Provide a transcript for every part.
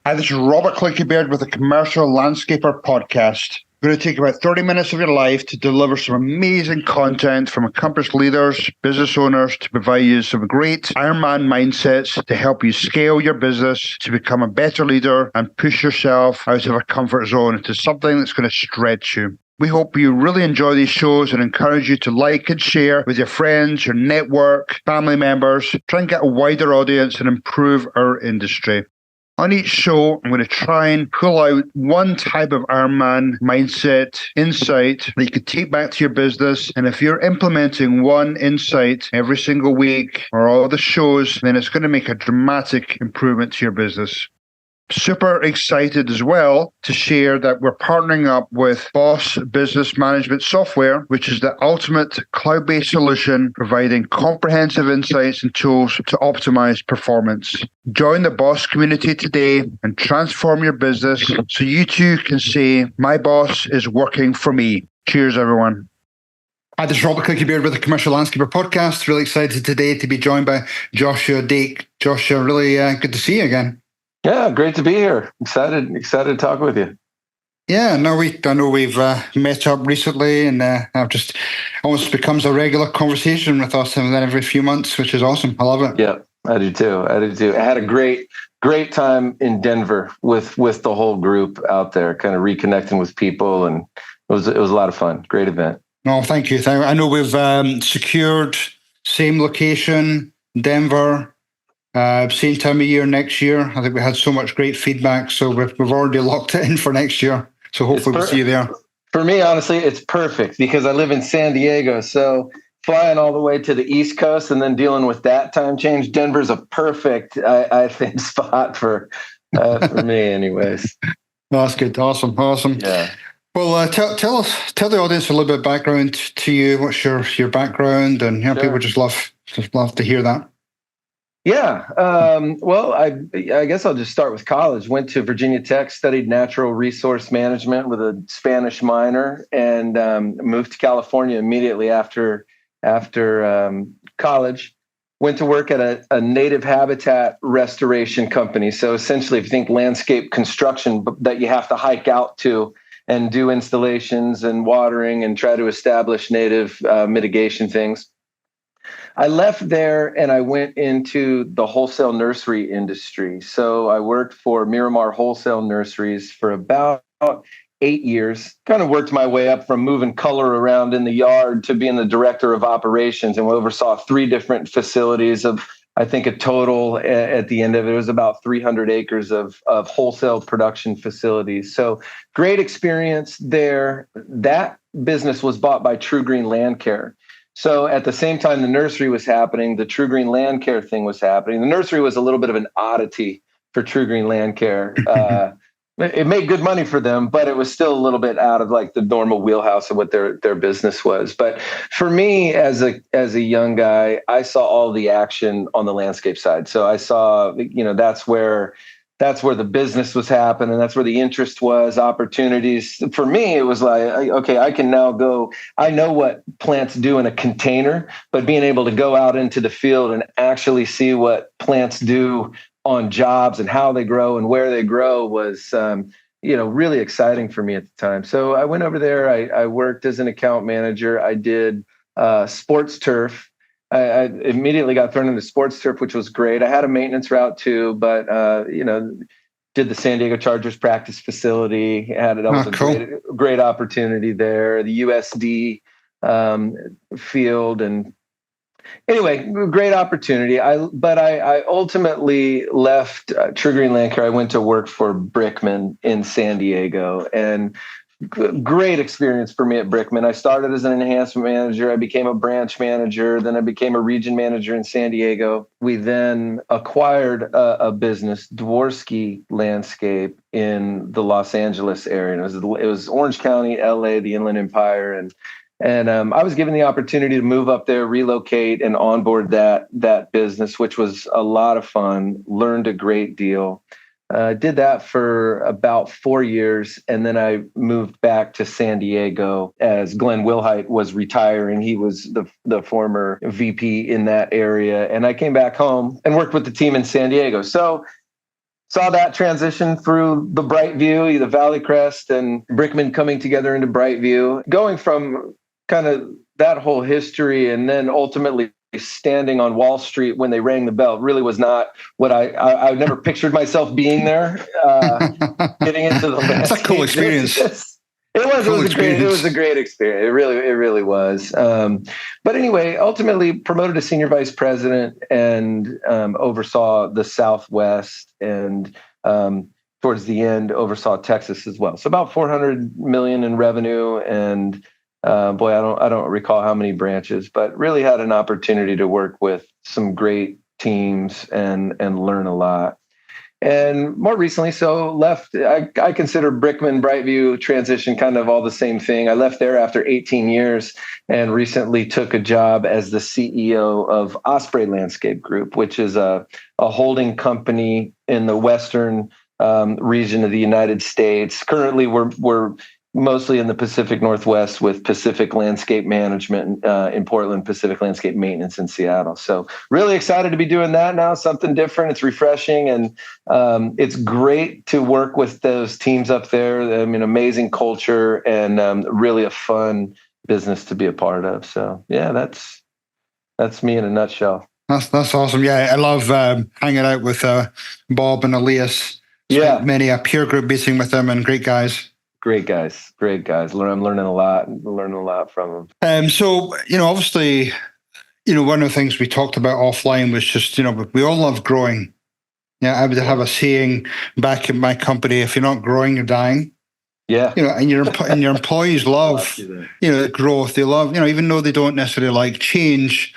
Hi, this is Robert Clickybeard with the Commercial Landscaper Podcast. We're going to take about 30 minutes of your life to deliver some amazing content from accomplished leaders, business owners, to provide you some great Ironman mindsets to help you scale your business, to become a better leader and push yourself out of a comfort zone into something that's going to stretch you. We hope you really enjoy these shows and encourage you to like and share with your friends, your network, family members. Try and get a wider audience and improve our industry. On each show, I'm going to try and pull out one type of Ironman mindset, insight that you can take back to your business. And if you're implementing one insight every single week or all the shows, then it's going to make a dramatic improvement to your business. Super excited as well to share that we're partnering up with Boss Business Management Software, which is the ultimate cloud-based solution providing comprehensive insights and tools to optimize performance. Join the Boss community today and transform your business so you too can say, my boss is working for me. Cheers, everyone. Hi, this is Robert Clickybeard with the Commercial Landscaper Podcast. Really excited today to be joined by Joshua Dake. Joshua, really good to see you again. Yeah, great to be here. Excited to talk with you. Yeah, I know we've met up recently, and I've just almost becomes a regular conversation with us every few months, which is awesome. I love it. Yeah, I do too. I had a great time in Denver with the whole group out there, kind of reconnecting with people, and it was a lot of fun. Great event. No, thank you. I know we've secured same location, Denver. Same time of year next year. I think we had so much great feedback, so we've already locked it in for next year. So hopefully we'll see you there. For me, honestly, it's perfect because I live in San Diego. So flying all the way to the East Coast and then dealing with that time change, Denver's a perfect, I think, spot for me, anyways. Well, that's good. Awesome. Yeah. Well, tell the audience a little bit of background to you. What's your background, and Sure. People just love to hear that. Yeah. Well, I guess I'll just start with college. Went to Virginia Tech, studied natural resource management with a Spanish minor, and moved to California immediately after college. Went to work at a native habitat restoration company. So essentially, if you think landscape construction that you have to hike out to and do installations and watering and try to establish native mitigation things. I left there and I went into the wholesale nursery industry. So I worked for Miramar Wholesale Nurseries for about 8 years, kind of worked my way up from moving color around in the yard to being the director of operations, and we oversaw 3 different facilities of, I think, a total at the end of it was about 300 acres of wholesale production facilities. So great experience there. That business was bought by TruGreen LandCare. So at the same time the nursery was happening, the TruGreen LandCare thing was happening. The nursery was a little bit of an oddity for TruGreen LandCare. It made good money for them, but it was still a little bit out of like the normal wheelhouse of what their business was. But for me, as a young guy, I saw all the action on the landscape side. So I saw, that's where the business was happening. That's where the interest was, opportunities. For me, it was like, okay, I can now go. I know what plants do in a container, but being able to go out into the field and actually see what plants do on jobs and how they grow and where they grow was, really exciting for me at the time. So I went over there. I worked as an account manager. I did sports turf. I immediately got thrown into sports turf, which was great. I had a maintenance route too, but did the San Diego Chargers practice facility. Had it was a great opportunity there. The USD field, and anyway, great opportunity. I ultimately left TruGreen LandCare. I went to work for Brickman in San Diego, and great experience for me at Brickman. I started as an enhancement manager. I became a branch manager. Then I became a region manager in San Diego. We then acquired a business, Dworsky Landscape, in the Los Angeles area. And it was Orange County, LA, the Inland Empire. And I was given the opportunity to move up there, relocate, and onboard that business, which was a lot of fun. Learned a great deal. Did that for about 4 years, and then I moved back to San Diego as Glenn Wilhite was retiring. He was the former VP in that area, and I came back home and worked with the team in San Diego. So saw that transition through the BrightView, the Valley Crest and Brickman coming together into BrightView, going from kind of that whole history and then ultimately standing on Wall Street when they rang the bell really was not what I never pictured myself being there. Getting into the landscape. It's a cool experience. It was a great experience. It really was. But anyway, ultimately promoted to senior vice president and oversaw the Southwest and towards the end oversaw Texas as well. So about 400 million in revenue and boy, I don't recall how many branches, but really had an opportunity to work with some great teams and learn a lot. And more recently, so left, I consider Brickman, BrightView transition kind of all the same thing. I left there after 18 years and recently took a job as the CEO of Osprey Landscape Group, which is a holding company in the western region of the United States. Currently, we're mostly in the Pacific Northwest with Pacific Landscape Management in Portland, Pacific Landscape Maintenance in Seattle. So really excited to be doing that now, something different. It's refreshing and it's great to work with those teams up there. I mean, amazing culture and really a fun business to be a part of. So yeah, that's me in a nutshell. That's awesome. Yeah, I love hanging out with Bob and Elias. Yeah. Many a peer group meeting with them and great guys. Great guys. I'm learning a lot from them. So, obviously, one of the things we talked about offline was just, we all love growing. Yeah, I would have a saying back in my company, if you're not growing, you're dying. Yeah. And your employees love, growth. They love, even though they don't necessarily like change,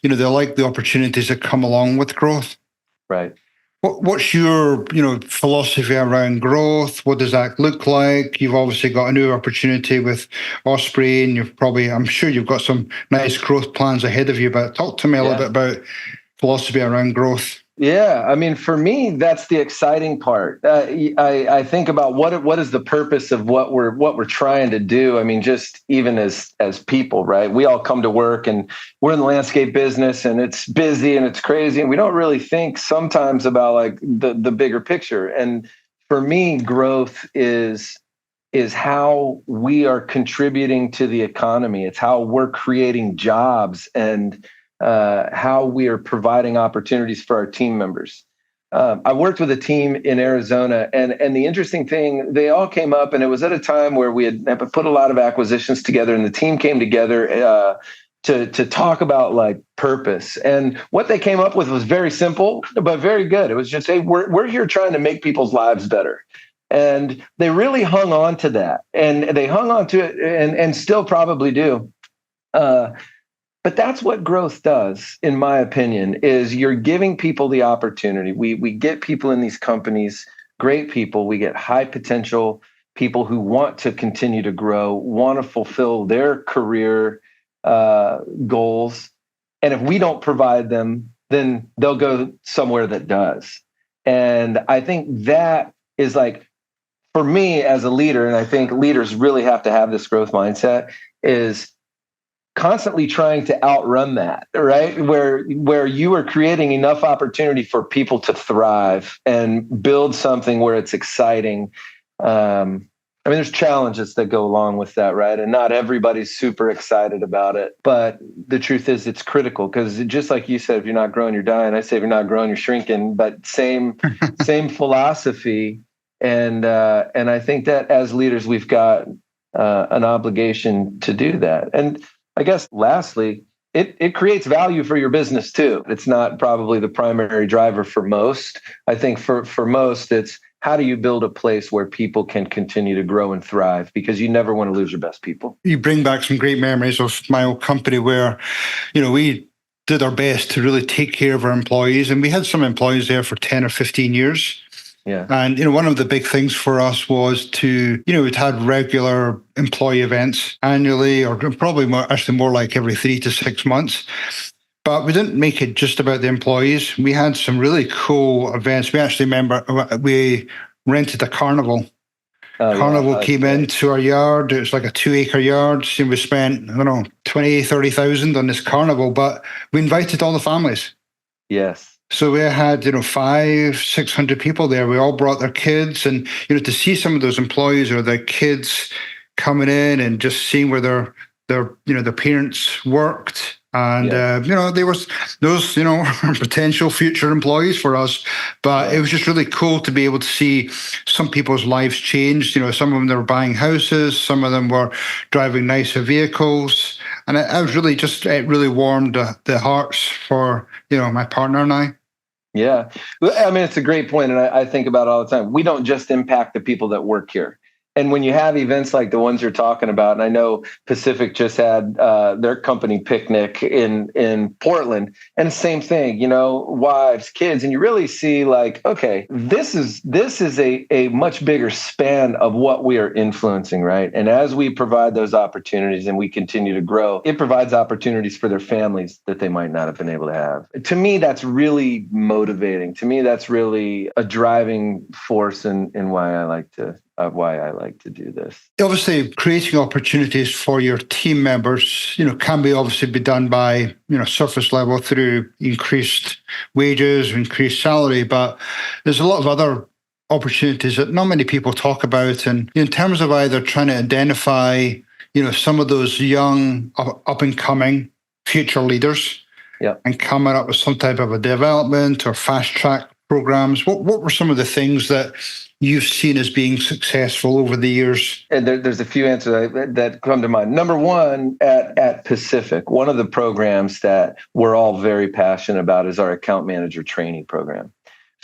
they like the opportunities that come along with growth. Right. What's your, philosophy around growth? What does that look like? You've obviously got a new opportunity with Osprey, and I'm sure you've got some nice growth plans ahead of you. But talk to me a little bit about philosophy around growth. Yeah, I mean, for me, that's the exciting part. I think about what is the purpose of what we're trying to do. I mean, just even as people, right? We all come to work and we're in the landscape business and it's busy and it's crazy and we don't really think sometimes about like the bigger picture. And for me, growth is how we are contributing to the economy. It's how we're creating jobs and how we are providing opportunities for our team members. I worked with a team in Arizona, and the interesting thing, they all came up, and it was at a time where we had put a lot of acquisitions together, and the team came together to talk about like purpose. And what they came up with was very simple, but very good. It was just, hey, we're here trying to make people's lives better. And they really hung on to that, and they hung on to it, and still probably do. But that's what growth does, in my opinion, is you're giving people the opportunity. We get people in these companies, great people. We get high potential people who want to continue to grow, want to fulfill their career goals. And if we don't provide them, then they'll go somewhere that does. And I think that is like, for me as a leader, and I think leaders really have to have this growth mindset, is constantly trying to outrun that, right? Where you are creating enough opportunity for people to thrive and build something where it's exciting. I mean, there's challenges that go along with that, right? And not everybody's super excited about it. But the truth is it's critical because just like you said, if you're not growing, you're dying. I say if you're not growing, you're shrinking, but same philosophy. And I think that as leaders, we've got an obligation to do that. And I guess lastly, it creates value for your business too. It's not probably the primary driver for most. I think for most, it's how do you build a place where people can continue to grow and thrive, because you never want to lose your best people. You bring back some great memories of my old company where, we did our best to really take care of our employees, and we had some employees there for 10 or 15 years. Yeah. And, one of the big things for us was to, we'd had regular employee events annually, or probably more like every 3 to 6 months. But we didn't make it just about the employees. We had some really cool events. We actually we rented a carnival. Carnival came into our yard. It was like a 2-acre yard. And we spent, 20,000, 30,000 on this carnival, but we invited all the families. Yes. So we had, 600 people there. We all brought their kids, and to see some of those employees or their kids coming in and just seeing where their parents worked. And there was those potential future employees for us, but it was just really cool to be able to see some people's lives change. Some of them, they were buying houses, some of them were driving nicer vehicles, and it really warmed the hearts for my partner and I. Yeah. I mean, it's a great point. And I think about it all the time. We don't just impact the people that work here. And when you have events like the ones you're talking about, and I know Pacific just had their company picnic in Portland, and the same thing, wives, kids, and you really see like, okay, this is a much bigger span of what we are influencing, right? And as we provide those opportunities and we continue to grow, it provides opportunities for their families that they might not have been able to have. To me, that's really motivating. To me, that's really a driving force in why I like to do this. Obviously, creating opportunities for your team members, can obviously be done by, surface level through increased wages, increased salary, but there's a lot of other opportunities that not many people talk about. And in terms of either trying to identify, some of those young up and coming future leaders, and coming up with some type of a development or fast track programs, what were some of the things that you've seen as being successful over the years? And there's a few answers that come to mind. Number one, at Pacific, one of the programs that we're all very passionate about is our account manager training program.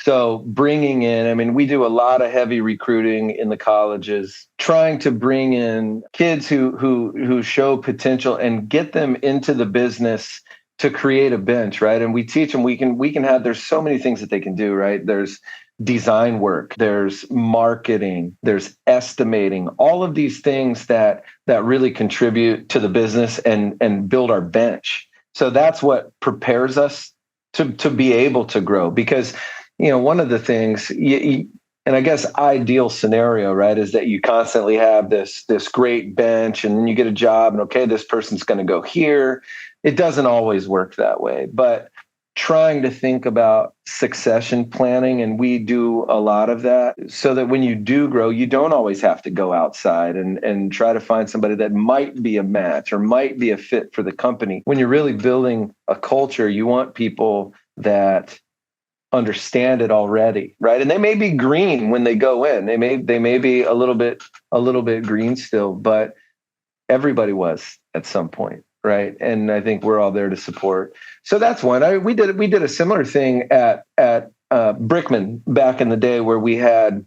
So bringing in, we do a lot of heavy recruiting in the colleges, trying to bring in kids who show potential and get them into the business to create a bench, right? And we teach them, we can have, there's so many things that they can do, right? There's design work, there's marketing, there's estimating, all of these things that really contribute to the business and build our bench. So that's what prepares us to be able to grow. Because, one of the things, and I guess ideal scenario, right, is that you constantly have this great bench and then you get a job and okay, this person's going to go here. It doesn't always work that way, but trying to think about succession planning, and we do a lot of that so that when you do grow, you don't always have to go outside and try to find somebody that might be a match or might be a fit for the company. When you're really building a culture, you want people that understand it already, right? And they may be green when they go in. They may be a little bit green still, but everybody was at some point. Right. And I think we're all there to support. So that's one. We did a similar thing at Brickman back in the day where we had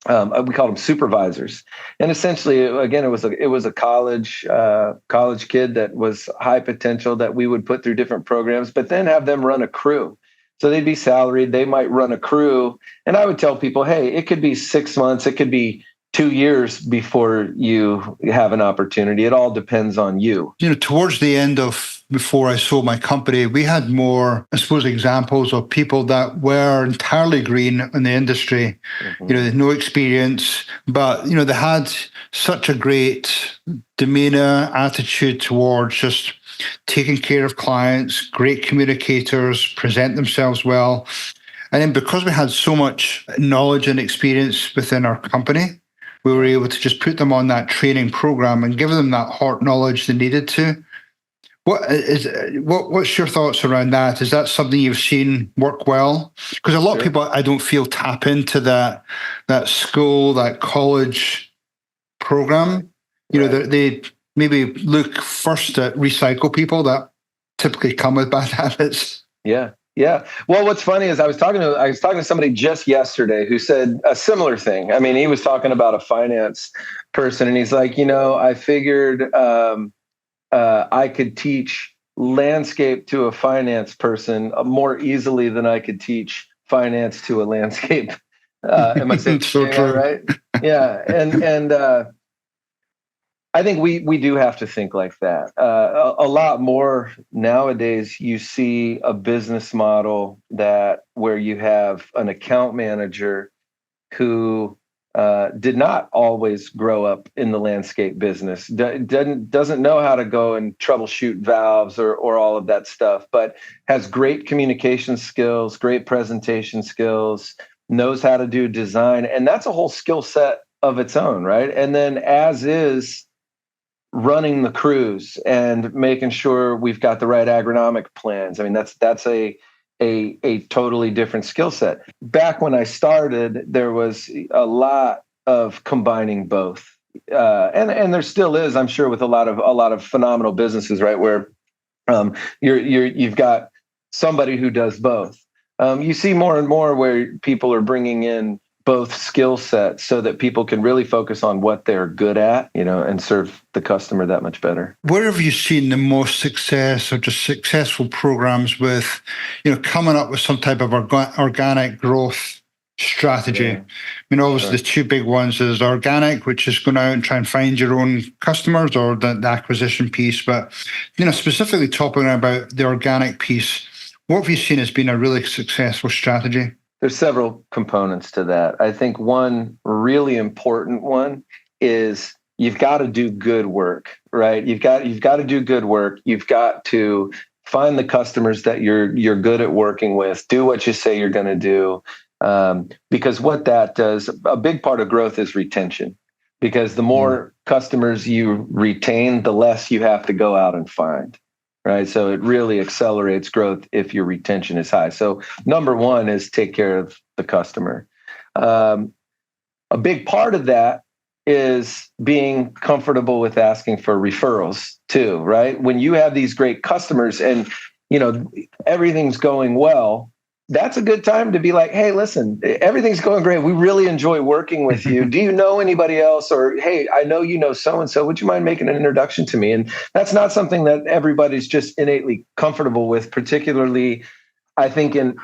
we called them supervisors. And essentially, again, it was a college kid that was high potential that we would put through different programs, but then have them run a crew. So they'd be salaried. They might run a crew. And I would tell people, hey, it could be 6 months. It could be 2 years before you have an opportunity. It all depends on you. Towards the end of before I sold my company, we had more, I suppose, examples of people that were entirely green in the industry. Mm-hmm. They had no experience, but, they had such a great demeanor, attitude towards just taking care of clients, great communicators, present themselves well. And then because we had so much knowledge and experience within our company, we were able to just put them on that training program and give them that hard knowledge they needed to. What's your thoughts around that? Is that something you've seen work well? Because a lot of people, I don't feel, tap into that school, that college program. They maybe look first at recycle people that typically come with bad habits. Yeah. Yeah. Well, what's funny is I was talking to somebody just yesterday who said a similar thing. He was talking about a finance person, and he's like, I figured I could teach landscape to a finance person more easily than I could teach finance to a landscape. Am I saying so true, right? Yeah. And I think we do have to think like that. A lot more nowadays, you see a business model where you have an account manager who did not always grow up in the landscape business, doesn't know how to go and troubleshoot valves or all of that stuff, but has great communication skills, great presentation skills, knows how to do design. And that's a whole skill set of its own, right? And then as is running the crews and making sure we've got the right agronomic plans. I mean, that's a totally different skill set. Back when I started, there was a lot of combining both, and there still is, I'm sure, with a lot of phenomenal businesses, right, where you've got somebody who does both. You see more and more where people are bringing in both skill sets so that people can really focus on what they're good at, and serve the customer that much better. Where have you seen the most success or just successful programs with, coming up with some type of organic growth strategy? Yeah. I mean, obviously, the two big ones is organic, which is going out and try and find your own customers, or the acquisition piece. But, specifically talking about the organic piece, what have you seen as being a really successful strategy? There's several components to that. I think one really important one is you've got to do good work, right? You've got to do good work. You've got to find the customers that you're good at working with. Do what you say you're going to do, because what that does, a big part of growth is retention. Because the more customers you retain, the less you have to go out and find. Right. So it really accelerates growth if your retention is high. So number one is take care of the customer. A big part of that is being comfortable with asking for referrals too, right? When you have these great customers and, everything's going well, that's a good time to be like, hey, listen, everything's going great. We really enjoy working with you. Do you know anybody else? Or, hey, I know you know so-and-so. Would you mind making an introduction to me? And that's not something that everybody's just innately comfortable with, particularly, I think, in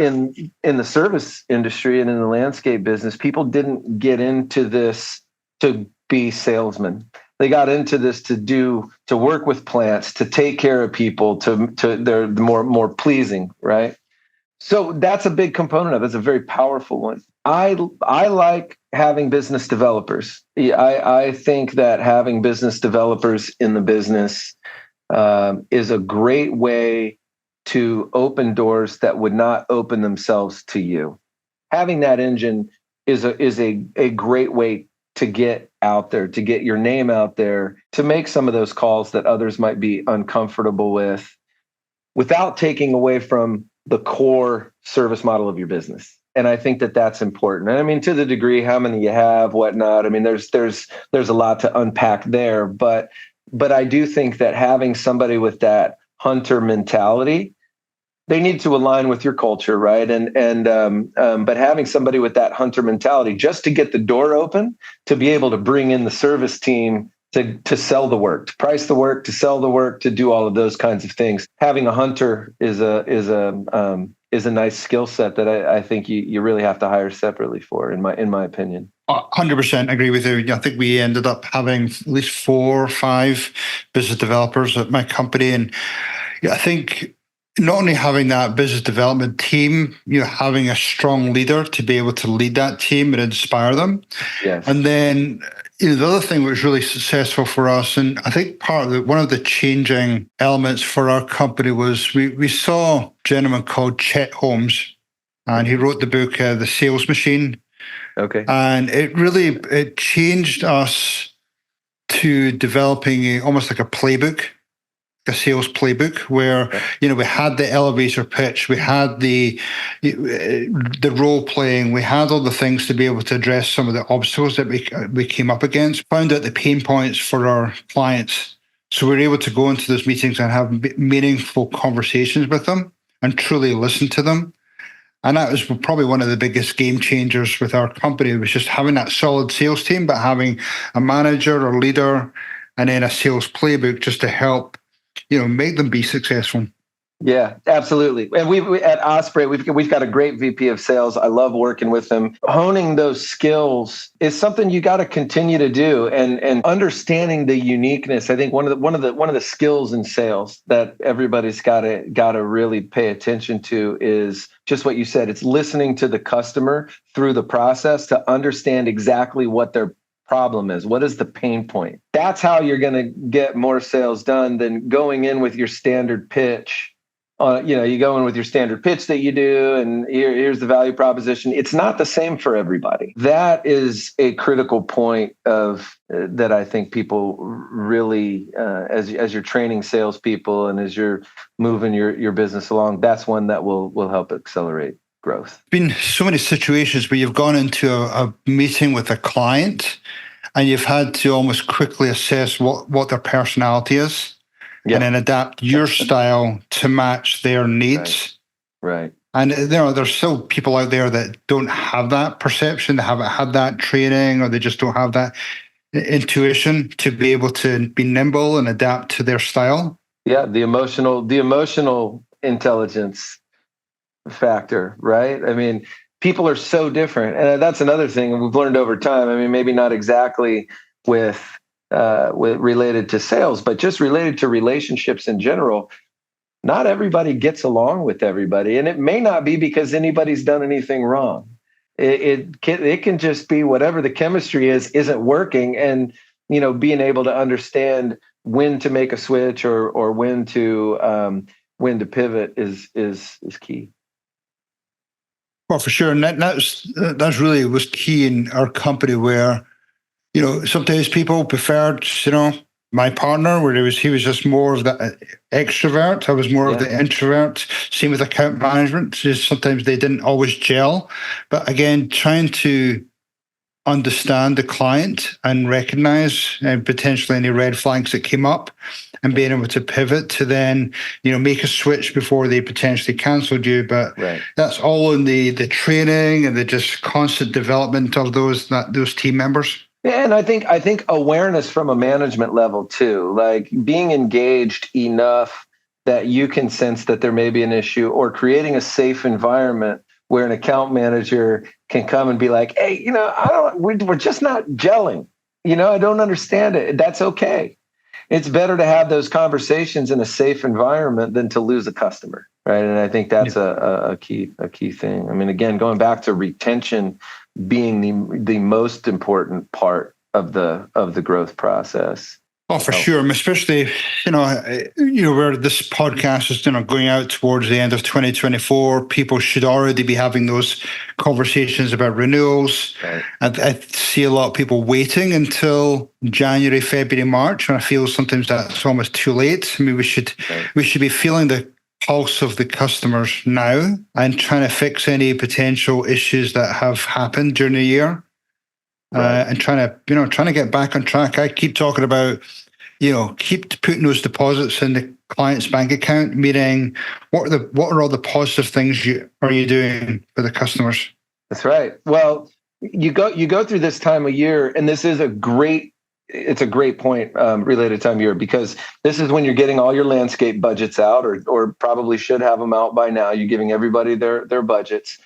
the service industry and in the landscape business. People didn't get into this to be salesmen. They got into this to work with plants, to take care of people, they're more pleasing, right? So that's a big component of it. It's a very powerful one. I like having business developers. I think that having business developers in the business is a great way to open doors that would not open themselves to you. Having that engine is a great way to get out there, to get your name out there, to make some of those calls that others might be uncomfortable with, without taking away from the core service model of your business. And I think that that's important. And I mean, to the degree how many you have, whatnot, I mean, there's a lot to unpack there, but I do think that having somebody with that hunter mentality, they need to align with your culture, right? But having somebody with that hunter mentality, just to get the door open, to be able to bring in the service team to sell the work, to price the work, to sell the work, to do all of those kinds of things. Having a hunter is a nice skill set that I think you really have to hire separately for, in my opinion. 100% agree with you. I think we ended up having at least 4 or 5 business developers at my company, and I think not only having that business development team, having a strong leader to be able to lead that team and inspire them. Yes. And then the other thing that was really successful for us, and I think one of the changing elements for our company was we saw a gentleman called Chet Holmes, and he wrote the book, The Sales Machine. Okay. And it changed us to developing almost like a playbook, a sales playbook, where we had the elevator pitch, we had the role playing, we had all the things to be able to address some of the obstacles that we came up against, found out the pain points for our clients, so we were able to go into those meetings and have meaningful conversations with them and truly listen to them. And that was probably one of the biggest game changers with our company, was just having that solid sales team, but having a manager or leader and then a sales playbook just to help make them be successful. Yeah, absolutely. And we at Osprey, we've got a great VP of sales. I love working with them. Honing those skills is something you got to continue to do, and understanding the uniqueness. I think one of the skills in sales that everybody's got to really pay attention to is just what you said. It's listening to the customer through the process to understand exactly what their problem is. What is the pain point? That's how you're going to get more sales done than going in with your standard pitch. You go in with your standard pitch that you do, and here's the value proposition. It's not the same for everybody. That is a critical point of that I think people really, as you're training salespeople and as you're moving your business along, that's one that will help accelerate growth. Been so many situations where you've gone into a meeting with a client and you've had to almost quickly assess what their personality is. Yeah. And then adapt your style to match their needs. Right. And there's still people out there that don't have that perception, they haven't had that training, or they just don't have that intuition to be able to be nimble and adapt to their style. Yeah, the emotional intelligence factor, right? I mean, people are so different. And that's another thing we've learned over time. I mean, maybe not exactly with related to sales, but just related to relationships in general. Not everybody gets along with everybody, and it may not be because anybody's done anything wrong. It can just be whatever the chemistry isn't working, and being able to understand when to make a switch or when to pivot is key. Well, for sure, and that's really was key in our company where. Sometimes people preferred, my partner, where he was just more of the extrovert. I was more of the introvert. Same with account management. Just sometimes they didn't always gel. But again, trying to understand the client and recognize potentially any red flags that came up and being able to pivot to then, make a switch before they potentially canceled you. But that's all in the training and the just constant development of those team members. Yeah, and I think awareness from a management level too, like being engaged enough that you can sense that there may be an issue, or creating a safe environment where an account manager can come and be like, hey, we're just not gelling. I don't understand it. That's okay. It's better to have those conversations in a safe environment than to lose a customer, right? And I think that's a key thing. I mean, again, going back to retention being the most important part of the growth process. Oh, for sure. Especially, where this podcast is going out towards the end of 2024, people should already be having those conversations about renewals. Right. I see a lot of people waiting until January, February, March, and I feel sometimes that's almost too late. I mean, we should be feeling the pulse of the customers now and trying to fix any potential issues that have happened during the year. And trying to get back on track. I keep talking about, keep putting those deposits in the client's bank account, meaning what are all the positive things are you doing for the customers? That's right. Well, you go through this time of year, and this is a great point related time of year, because this is when you're getting all your landscape budgets out, or probably should have them out by now. You're giving everybody their budgets,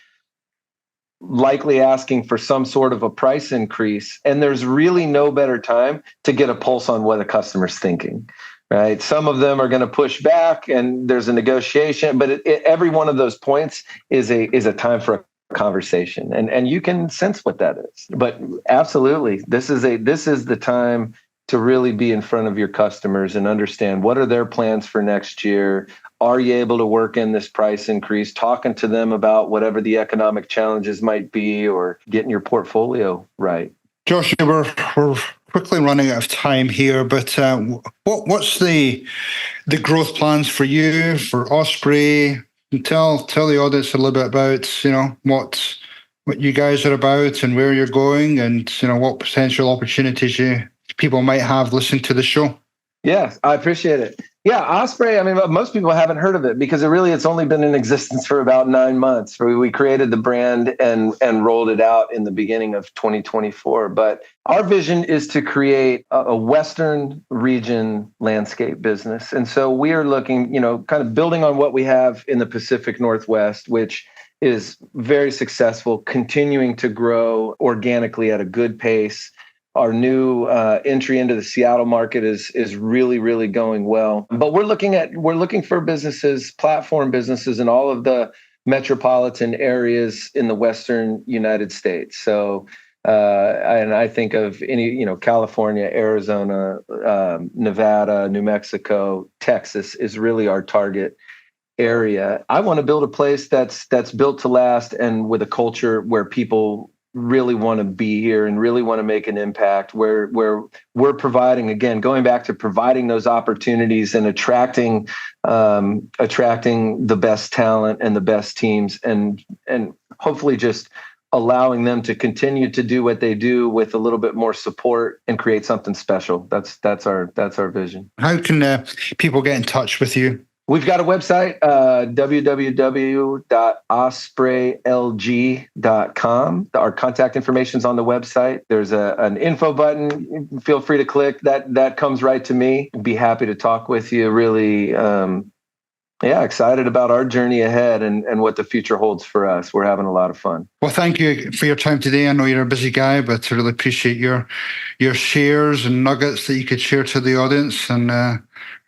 likely asking for some sort of a price increase. And there's really no better time to get a pulse on what a customer's thinking, right? Some of them are going to push back and there's a negotiation, but every one of those points is a time for a conversation. And you can sense what that is. But absolutely, this is the time to really be in front of your customers and understand what are their plans for next year. Are you able to work in this price increase? Talking to them about whatever the economic challenges might be, or getting your portfolio right. Josh, we're quickly running out of time here, but what's the growth plans for you, for Osprey? Tell the audience a little bit about what you guys are about and where you're going, and what potential opportunities people might have listening to the show. Yeah, I appreciate it. Yeah, Osprey, I mean, most people haven't heard of it because it's only been in existence for about 9 months. We created the brand and rolled it out in the beginning of 2024. But our vision is to create a Western region landscape business. And so we are looking, kind of building on what we have in the Pacific Northwest, which is very successful, continuing to grow organically at a good pace. Our new entry into the Seattle market is really, really going well. But we're looking for businesses, platform businesses in all of the metropolitan areas in the Western United States. So, and I think of California, Arizona, Nevada, New Mexico, Texas is really our target area. I want to build a place that's built to last and with a culture where people really want to be here and really want to make an impact, where we're providing, again, going back to providing those opportunities and attracting the best talent and the best teams, and hopefully just allowing them to continue to do what they do with a little bit more support and create something special. That's our vision. How can people get in touch with you? We've got a website, www.ospreylg.com. Our contact information is on the website. There's an info button. Feel free to click. That comes right to me. Be happy to talk with you. Really, excited about our journey ahead and what the future holds for us. We're having a lot of fun. Well, thank you for your time today. I know you're a busy guy, but I really appreciate your shares and nuggets that you could share to the audience, and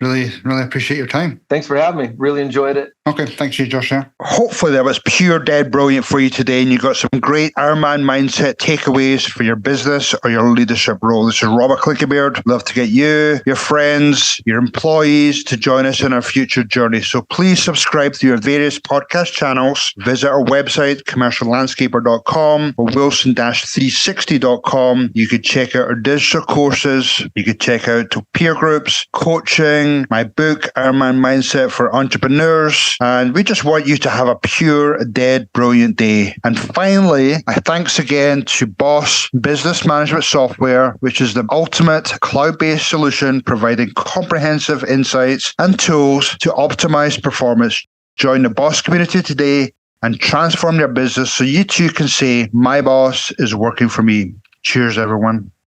really, really appreciate your time. Thanks for having me. Really enjoyed it. Okay, thanks to you, Josh. Hopefully that was pure dead brilliant for you today, and you got some great Ironman mindset takeaways for your business or your leadership role. This is Robert Clickybeard. Love to get you, your friends, your employees to join us in our future journey. So please subscribe to your various podcast channels. Visit our website, commerciallandscaper.com or wilson-360.com. You could check out our digital courses. You could check out peer groups, coaching, my book, Ironman Mindset for Entrepreneurs. And we just want you to have a pure, dead, brilliant day. And finally, thanks again to Boss Business Management Software, which is the ultimate cloud-based solution providing comprehensive insights and tools to optimize performance. Join the Boss community today and transform your business so you too can say, my boss is working for me. Cheers, everyone.